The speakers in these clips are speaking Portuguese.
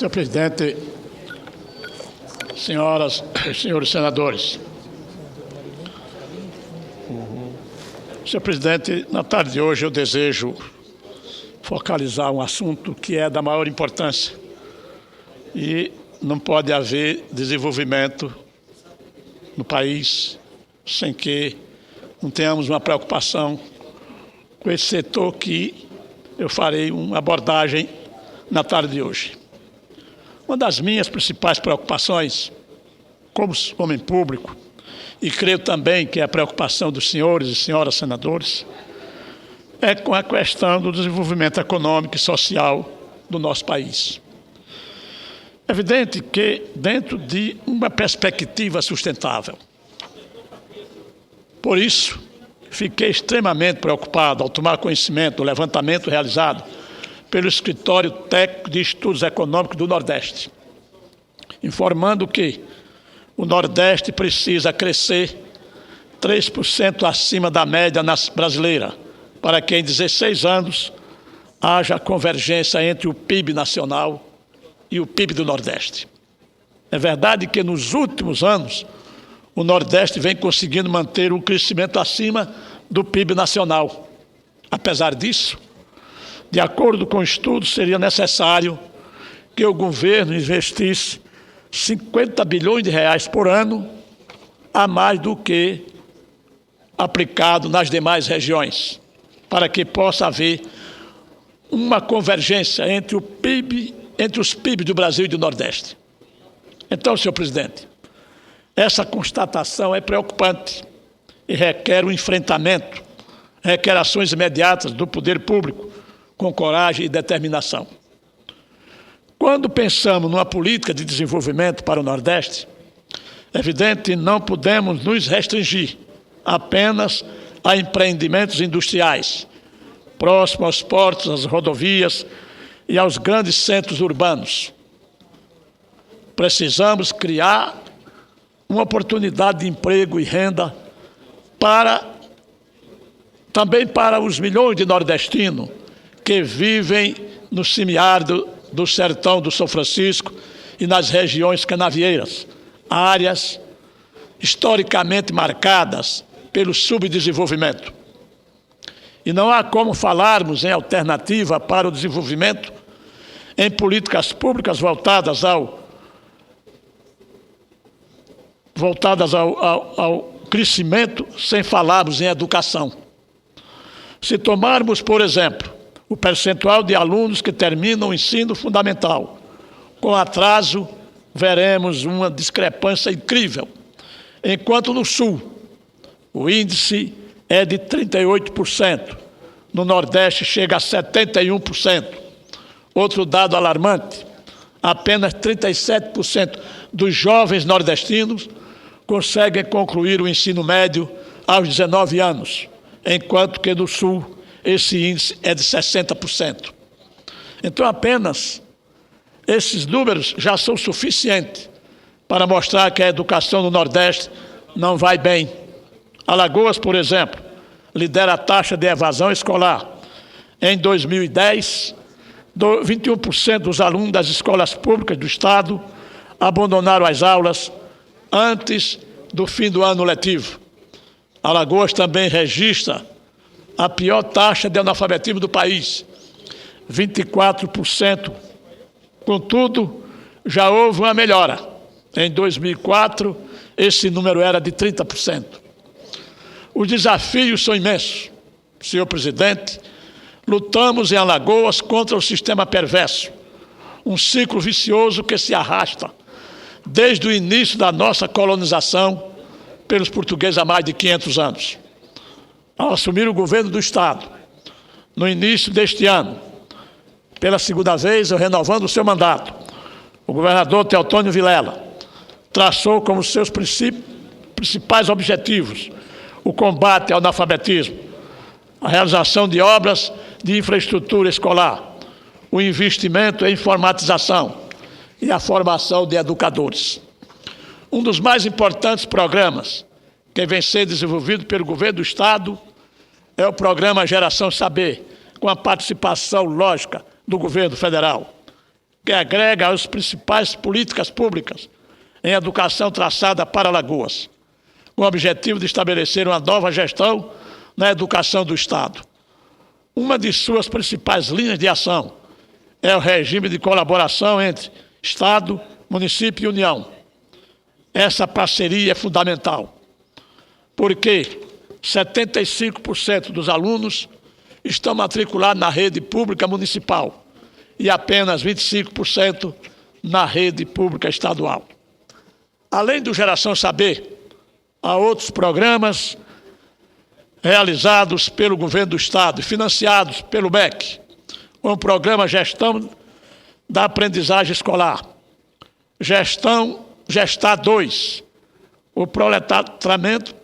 Senhor presidente, senhoras e senhores senadores. Senhor presidente, na tarde de hoje eu desejo focalizar um assunto que é da maior importância e não pode haver desenvolvimento no país sem que não tenhamos uma preocupação com esse setor que eu farei uma abordagem na tarde de hoje. Uma das minhas principais preocupações, como homem público, e creio também que é a preocupação dos senhores e senhoras senadores, é com a questão do desenvolvimento econômico e social do nosso país. É evidente que, dentro de uma perspectiva sustentável, por isso, fiquei extremamente preocupado ao tomar conhecimento do levantamento realizado pelo Escritório Técnico de Estudos Econômicos do Nordeste, informando que o Nordeste precisa crescer 3% acima da média brasileira, para que em 16 anos haja convergência entre o PIB nacional e o PIB do Nordeste. É verdade que nos últimos anos o Nordeste vem conseguindo manter um crescimento acima do PIB nacional. Apesar disso, de acordo com o estudo, seria necessário que o governo investisse 50 bilhões de reais por ano a mais do que aplicado nas demais regiões, para que possa haver uma convergência entre os PIBs do Brasil e do Nordeste. Então, senhor presidente, essa constatação é preocupante e requer um enfrentamento, requer ações imediatas do poder público, com coragem e determinação. Quando pensamos numa política de desenvolvimento para o Nordeste, é evidente que não podemos nos restringir apenas a empreendimentos industriais, próximos aos portos, às rodovias e aos grandes centros urbanos. Precisamos criar uma oportunidade de emprego e renda também para os milhões de nordestinos que vivem no semiárido do sertão do São Francisco e nas regiões canavieiras, áreas historicamente marcadas pelo subdesenvolvimento. E não há como falarmos em alternativa para o desenvolvimento em políticas públicas voltadas ao crescimento sem falarmos em educação. Se tomarmos, por exemplo, o percentual de alunos que terminam o ensino fundamental com atraso, veremos uma discrepância incrível. Enquanto no Sul, o índice é de 38%, no Nordeste chega a 71%. Outro dado alarmante, apenas 37% dos jovens nordestinos conseguem concluir o ensino médio aos 19 anos, enquanto que no Sul esse índice é de 60%. Então, apenas esses números já são suficientes para mostrar que a educação no Nordeste não vai bem. Alagoas, por exemplo, lidera a taxa de evasão escolar. Em 2010, 21% dos alunos das escolas públicas do Estado abandonaram as aulas antes do fim do ano letivo. Alagoas também registra a pior taxa de analfabetismo do país, 24%. Contudo, já houve uma melhora. Em 2004, esse número era de 30%. Os desafios são imensos. Senhor presidente, lutamos em Alagoas contra o sistema perverso, um ciclo vicioso que se arrasta desde o início da nossa colonização pelos portugueses há mais de 500 anos. Ao assumir o governo do Estado, no início deste ano, pela segunda vez, eu renovando o seu mandato, o governador Teotônio Vilela traçou como seus principais objetivos o combate ao analfabetismo, a realização de obras de infraestrutura escolar, o investimento em informatização e a formação de educadores. Um dos mais importantes programas que vem sendo desenvolvido pelo governo do Estado é o programa Geração Saber, com a participação lógica do governo federal, que agrega as principais políticas públicas em educação traçada para Alagoas, com o objetivo de estabelecer uma nova gestão na educação do Estado. Uma de suas principais linhas de ação é o regime de colaboração entre Estado, município e União. Essa parceria é fundamental, porque 75% dos alunos estão matriculados na rede pública municipal e apenas 25% na rede pública estadual. Além do Geração Saber, há outros programas realizados pelo governo do Estado e financiados pelo MEC, como o programa Gestão da Aprendizagem Escolar, Gestar 2, o proletratamento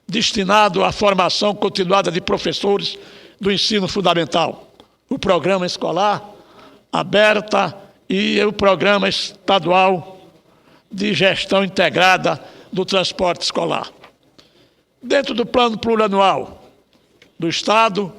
destinado à formação continuada de professores do ensino fundamental, o programa escolar aberta e o programa estadual de gestão integrada do transporte escolar. Dentro do plano plurianual do Estado,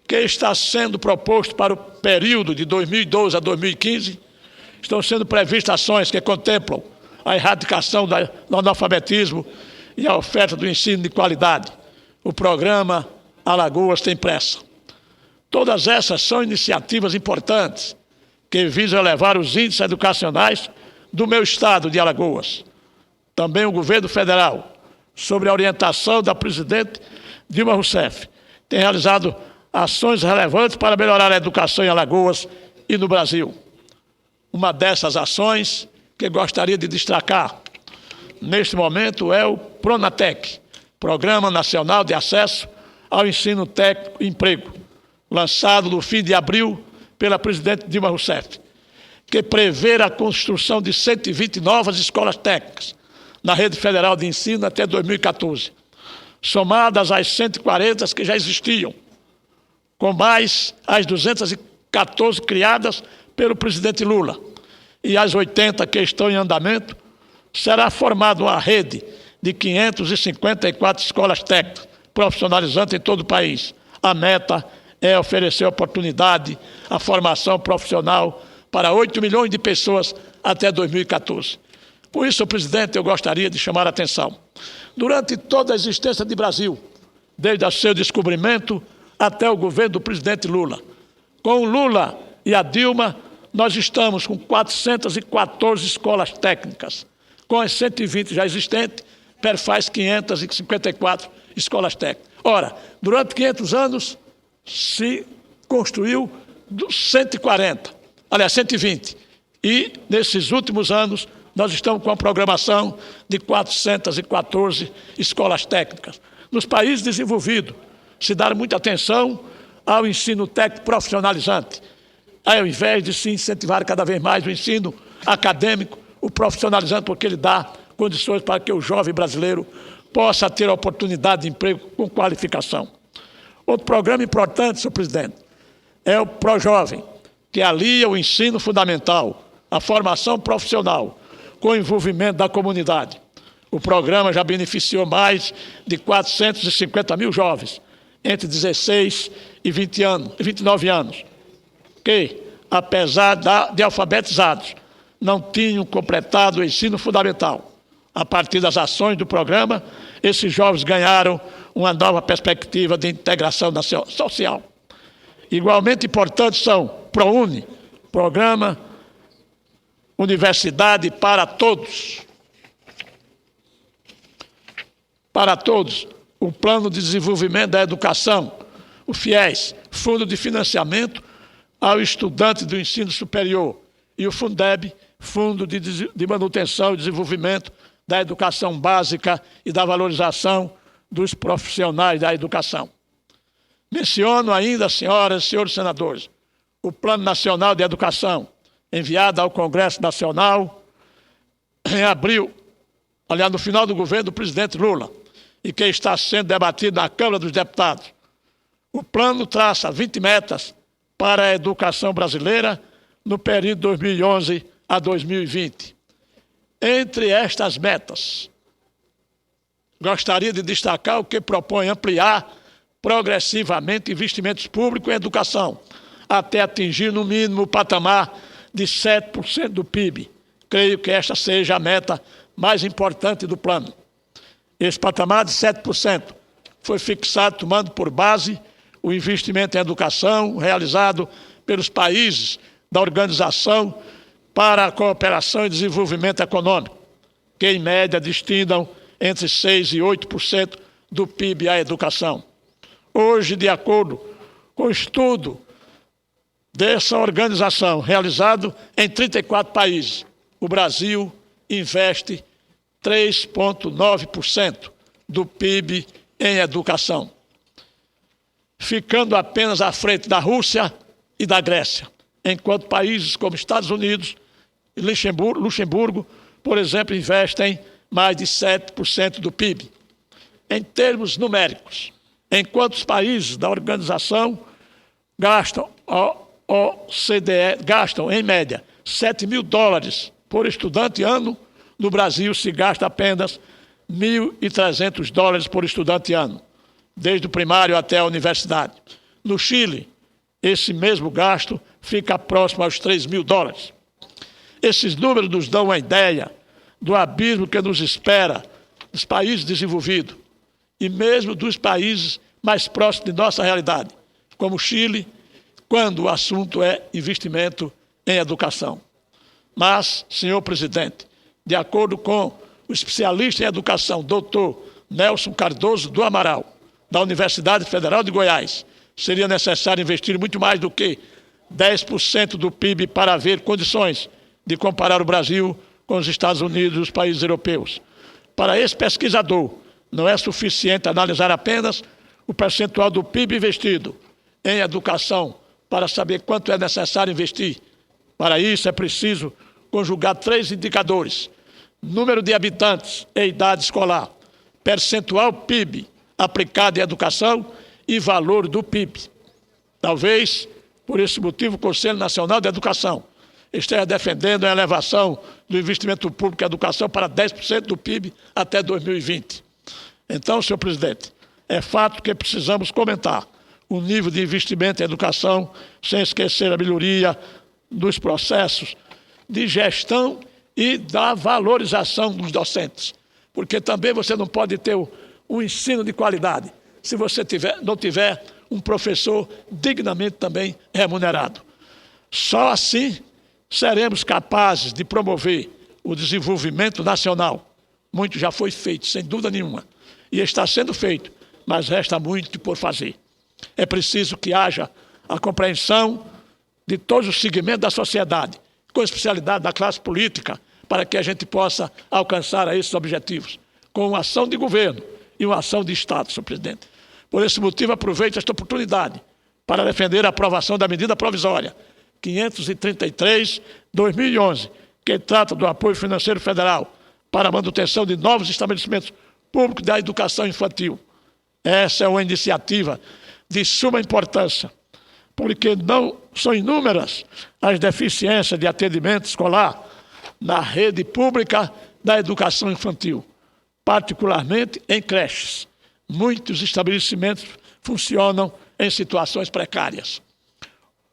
que está sendo proposto para o período de 2012 a 2015, estão sendo previstas ações que contemplam a erradicação do analfabetismo e a oferta do ensino de qualidade. O programa Alagoas Tem Pressa. Todas essas são iniciativas importantes que visam elevar os índices educacionais do meu estado de Alagoas. Também o governo federal, sob a orientação da presidente Dilma Rousseff, tem realizado ações relevantes para melhorar a educação em Alagoas e no Brasil. Uma dessas ações que gostaria de destacar neste momento é o Pronatec, Programa Nacional de Acesso ao Ensino Técnico e Emprego, lançado no fim de abril pela presidente Dilma Rousseff, que prevê a construção de 120 novas escolas técnicas na rede federal de ensino até 2014, somadas às 140 que já existiam, com mais as 214 criadas pelo presidente Lula e as 80 que estão em andamento. Será formada uma rede de 554 escolas técnicas profissionalizantes em todo o país. A meta é oferecer oportunidade à formação profissional para 8 milhões de pessoas até 2014. Por isso, presidente, eu gostaria de chamar a atenção. Durante toda a existência do Brasil, desde o seu descobrimento até o governo do presidente Lula, com o Lula e a Dilma, nós estamos com 414 escolas técnicas. Com as 120 já existentes, perfaz 554 escolas técnicas. Ora, durante 500 anos se construiu 120. E, nesses últimos anos, nós estamos com a programação de 414 escolas técnicas. Nos países desenvolvidos, se dá muita atenção ao ensino técnico profissionalizante, ao invés de se incentivar cada vez mais o ensino acadêmico, o profissionalizante, porque ele dá condições para que o jovem brasileiro possa ter a oportunidade de emprego com qualificação. Outro programa importante, senhor presidente, é o ProJovem, que alia o ensino fundamental, a formação profissional, com o envolvimento da comunidade. O programa já beneficiou mais de 450 mil jovens, entre 16 e 29 anos, que, apesar de alfabetizados, não tinham completado o ensino fundamental. A partir das ações do programa, esses jovens ganharam uma nova perspectiva de integração social. Igualmente importantes são ProUni, Programa Universidade para Todos. Para Todos, o Plano de Desenvolvimento da Educação, o FIES, Fundo de Financiamento ao Estudante do Ensino Superior, e o Fundeb, Fundo de Manutenção e Desenvolvimento da Educação Básica e da Valorização dos Profissionais da Educação. Menciono ainda, senhoras e senhores senadores, o Plano Nacional de Educação, enviado ao Congresso Nacional em abril, aliás, no final do governo do presidente Lula, e que está sendo debatido na Câmara dos Deputados. O plano traça 20 metas para a educação brasileira no período 2011 a 2020. Entre estas metas, gostaria de destacar o que propõe ampliar progressivamente investimentos públicos em educação, até atingir, no mínimo, o patamar de 7% do PIB. Creio que esta seja a meta mais importante do plano. Esse patamar de 7% foi fixado tomando por base o investimento em educação realizado pelos países da Organização para a Cooperação e Desenvolvimento Econômico, que em média destinam entre 6% e 8% do PIB à educação. Hoje, de acordo com o estudo dessa organização, realizado em 34 países, o Brasil investe 3,9% do PIB em educação, ficando apenas à frente da Rússia e da Grécia, enquanto países como Estados Unidos e Luxemburgo, por exemplo, investem mais de 7% do PIB. Em termos numéricos, enquanto os países da organização gastam, OCDE, gastam em média $7.000 por estudante ano, no Brasil se gasta apenas $1.300 por estudante ano, desde o primário até a universidade. No Chile, esse mesmo gasto fica próximo aos $3.000. Esses números nos dão uma ideia do abismo que nos espera dos países desenvolvidos e mesmo dos países mais próximos de nossa realidade, como o Chile, quando o assunto é investimento em educação. Mas, senhor presidente, de acordo com o especialista em educação, doutor Nelson Cardoso do Amaral, da Universidade Federal de Goiás, seria necessário investir muito mais do que 10% do PIB para haver condições de comparar o Brasil com os Estados Unidos e os países europeus. Para esse pesquisador, não é suficiente analisar apenas o percentual do PIB investido em educação para saber quanto é necessário investir. Para isso é preciso conjugar 3 indicadores: número de habitantes e idade escolar, percentual PIB aplicado em educação e valor do PIB. Talvez, por esse motivo, o Conselho Nacional de Educação esteja defendendo a elevação do investimento público em educação para 10% do PIB até 2020. Então, senhor presidente, é fato que precisamos comentar o nível de investimento em educação, sem esquecer a melhoria dos processos de gestão e da valorização dos docentes. Porque também você não pode ter um ensino de qualidade se você não tiver um professor dignamente também remunerado. Só assim seremos capazes de promover o desenvolvimento nacional. Muito já foi feito, sem dúvida nenhuma, e está sendo feito, mas resta muito por fazer. É preciso que haja a compreensão de todos os segmentos da sociedade, com especialidade da classe política, para que a gente possa alcançar esses objetivos, com uma ação de governo e uma ação de Estado, senhor presidente. Por esse motivo, aproveito esta oportunidade para defender a aprovação da medida provisória 533/2011, que trata do apoio financeiro federal para a manutenção de novos estabelecimentos públicos da educação infantil. Essa é uma iniciativa de suma importância, porque não são inúmeras as deficiências de atendimento escolar na rede pública da educação infantil, particularmente em creches. Muitos estabelecimentos funcionam em situações precárias.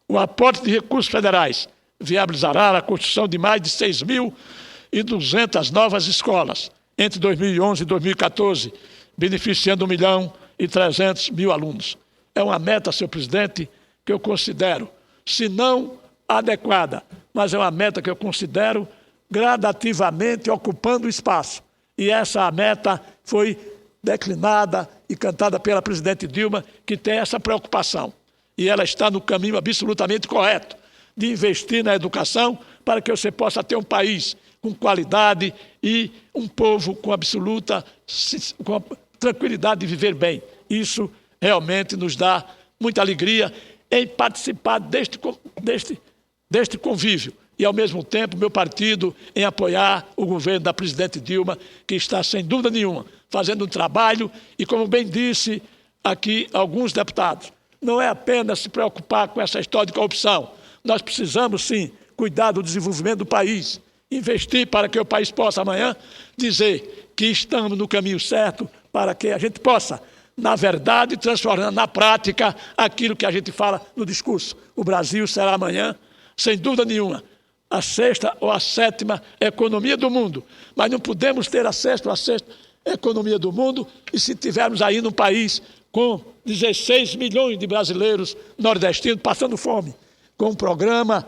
O aporte de recursos federais viabilizará a construção de mais de 6.200 novas escolas entre 2011 e 2014, beneficiando 1.300.000 alunos. É uma meta, senhor presidente, que eu considero, se não adequada, mas é uma meta que eu considero gradativamente ocupando espaço. E essa meta foi declinada e cantada pela presidente Dilma, que tem essa preocupação. E ela está no caminho absolutamente correto de investir na educação para que você possa ter um país com qualidade e um povo com absoluta com tranquilidade de viver bem. Isso realmente nos dá muita alegria em participar deste convívio. E, ao mesmo tempo, meu partido em apoiar o governo da presidente Dilma, que está, sem dúvida nenhuma, fazendo um trabalho e, como bem disse aqui alguns deputados, não é apenas se preocupar com essa história de corrupção. Nós precisamos, sim, cuidar do desenvolvimento do país, investir para que o país possa, amanhã, dizer que estamos no caminho certo para que a gente possa na verdade, transformando na prática aquilo que a gente fala no discurso. O Brasil será amanhã, sem dúvida nenhuma, a sexta ou a sétima economia do mundo. Mas não podemos ter a sexta ou a sexta economia do mundo e se tivermos aí num país com 16 milhões de brasileiros nordestinos passando fome. Com o programa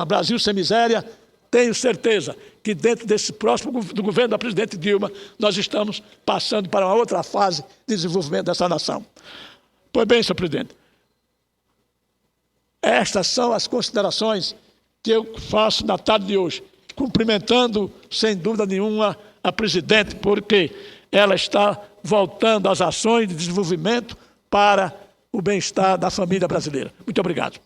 Brasil Sem Miséria, tenho certeza que dentro desse próximo do governo da presidente Dilma, nós estamos passando para uma outra fase de desenvolvimento dessa nação. Pois bem, senhor presidente, estas são as considerações que eu faço na tarde de hoje, cumprimentando, sem dúvida nenhuma, a presidente, porque ela está voltando às ações de desenvolvimento para o bem-estar da família brasileira. Muito obrigado.